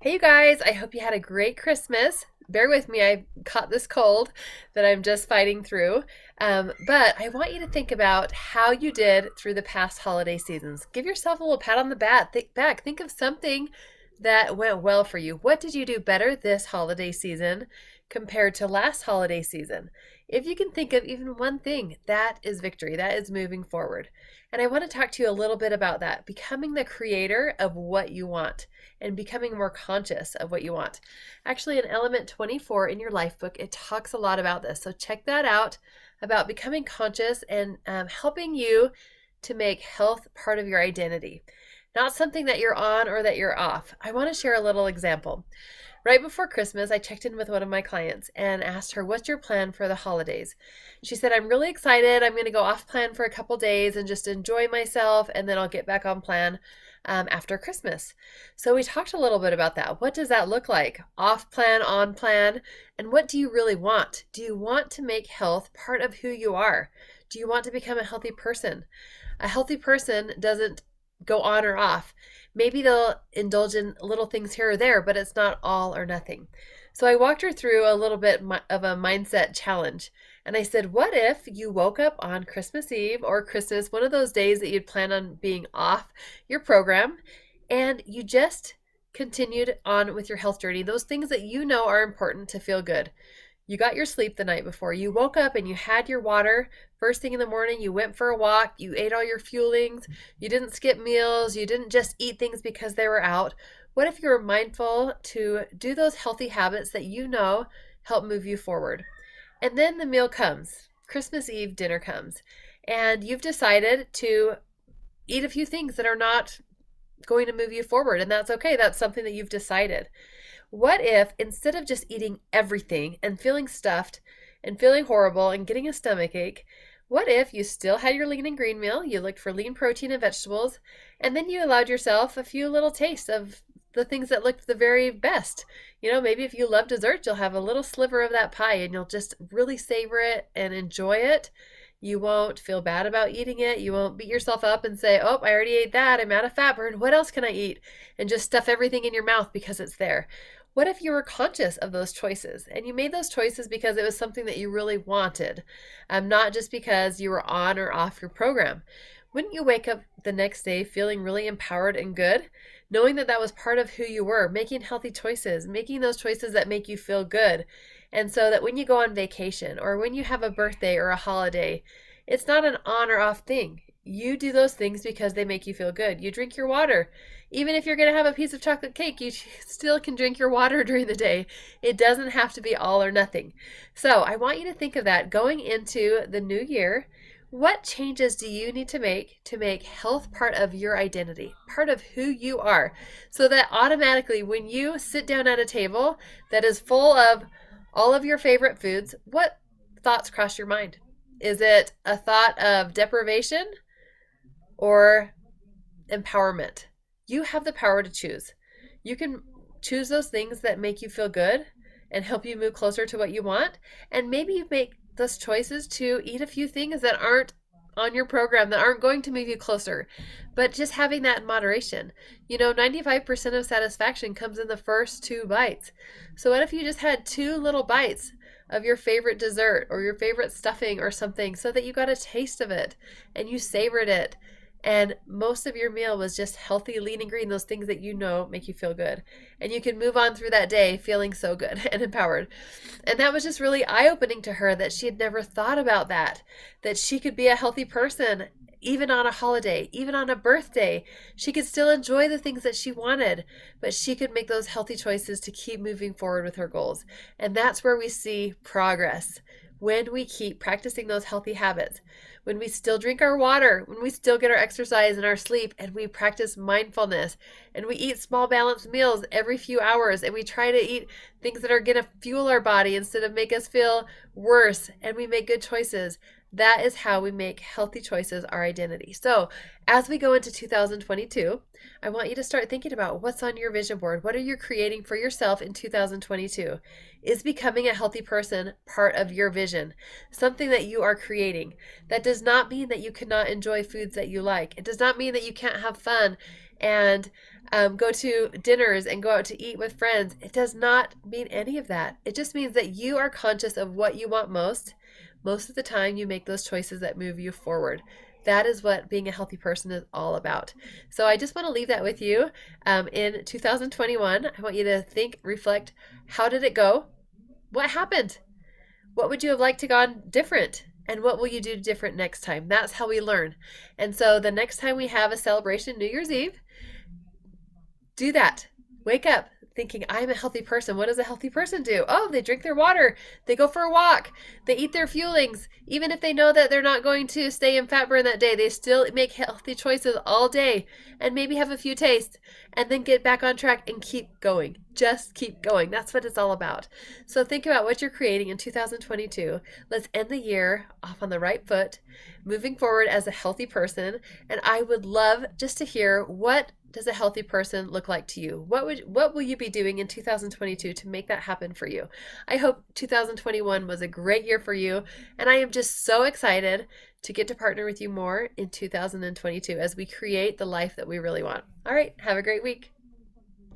Hey, you guys, I hope you had a great Christmas. Bear with me, I caught this cold that I'm just fighting through. But I want you to think about how you did through the past holiday seasons. Give yourself a little pat on the back. Think of something that went well for you. What did you do better this holiday season compared to last holiday season? If you can think of even one thing, that is victory. That is moving forward. And I want to talk to you a little bit about that, becoming the creator of what you want and becoming more conscious of what you want. Actually, in Element 24 in your life book, it talks a lot about this. So check that out, about becoming conscious and helping you to make health part of your identity, not something that you're on or that you're off. I want to share a little example. Right before Christmas, I checked in with one of my clients and asked her, "What's your plan for the holidays?" She said, "I'm really excited. I'm going to go off plan for a couple days and just enjoy myself, and then I'll get back on plan after Christmas." So we talked a little bit about that. What does that look like? Off plan, on plan, and what do you really want? Do you want to make health part of who you are? Do you want to become a healthy person? A healthy person doesn't go on or off. Maybe they'll indulge in little things here or there, but it's not all or nothing. So I walked her through a little bit of a mindset challenge. And I said, what if you woke up on Christmas Eve or Christmas, one of those days that you'd plan on being off your program, and you just continued on with your health journey, those things that you know are important to feel good. You got your sleep the night before. You woke up and you had your water. First thing in the morning, you went for a walk. You ate all your fuelings. You didn't skip meals. You didn't just eat things because they were out. What if you were mindful to do those healthy habits that you know help move you forward? And then the meal comes. Christmas Eve dinner comes. And you've decided to eat a few things that are not going to move you forward. And that's okay. That's something that you've decided. What if instead of just eating everything and feeling stuffed and feeling horrible and getting a stomach ache, what if you still had your lean and green meal, you looked for lean protein and vegetables, and then you allowed yourself a few little tastes of the things that looked the very best? You know, maybe if you love dessert, you'll have a little sliver of that pie and you'll just really savor it and enjoy it. You won't feel bad about eating it. You won't beat yourself up and say, "Oh, I already ate that. I'm out of fat burn. What else can I eat?" And just stuff everything in your mouth because it's there. What if you were conscious of those choices and you made those choices because it was something that you really wanted, not just because you were on or off your program? Wouldn't you wake up the next day feeling really empowered and good, knowing that that was part of who you were, making healthy choices, making those choices that make you feel good? And so that when you go on vacation or when you have a birthday or a holiday, it's not an on or off thing. You do those things because they make you feel good. You drink your water. Even if you're going to have a piece of chocolate cake, you still can drink your water during the day. It doesn't have to be all or nothing. So I want you to think of that going into the new year. What changes do you need to make health part of your identity, part of who you are, so that automatically when you sit down at a table that is full of all of your favorite foods, what thoughts cross your mind? Is it a thought of deprivation or empowerment? You have the power to choose. You can choose those things that make you feel good and help you move closer to what you want. And maybe you make those choices to eat a few things that aren't on your program, that aren't going to move you closer, but just having that in moderation. You know, 95% of satisfaction comes in the first two bites. So what if you just had two little bites of your favorite dessert or your favorite stuffing or something, so that you got a taste of it and you savored it, and most of your meal was just healthy, lean and green, those things that you know make you feel good. And you can move on through that day feeling so good and empowered. And that was just really eye-opening to her, that she had never thought about that she could be a healthy person even on a holiday, even on a birthday. She could still enjoy the things that she wanted, but she could make those healthy choices to keep moving forward with her goals. And that's where we see progress. When we keep practicing those healthy habits, when we still drink our water, when we still get our exercise and our sleep, and we practice mindfulness, and we eat small balanced meals every few hours, and we try to eat things that are going to fuel our body instead of make us feel worse, and we make good choices, That is how we make healthy choices our identity. So, as we go into 2022, I want you to start thinking about what's on your vision board. What are you creating for yourself in 2022? Is becoming a healthy person part of your vision? Something that you are creating. That does not mean that you cannot enjoy foods that you like. It does not mean that you can't have fun and go to dinners and go out to eat with friends. It does not mean any of that. It just means that you are conscious of what you want most. Most of the time, you make those choices that move you forward. That is what being a healthy person is all about. So I just want to leave that with you. In 2021, I want you to think, reflect, how did it go? What happened? What would you have liked to gone different? And what will you do different next time? That's how we learn. And so the next time we have a celebration, New Year's Eve, do that. Wake up thinking, I'm a healthy person. What does a healthy person do? Oh, they drink their water. They go for a walk. They eat their fuelings. Even if they know that they're not going to stay in fat burn that day, they still make healthy choices all day and maybe have a few tastes and then get back on track and keep going. Just keep going. That's what it's all about. So think about what you're creating in 2022. Let's end the year off on the right foot, moving forward as a healthy person. And I would love just to hear, what does a healthy person look like to you? What will you be doing in 2022 to make that happen for you? I hope 2021 was a great year for you, and I am just so excited to get to partner with you more in 2022 as we create the life that we really want. All right, have a great week.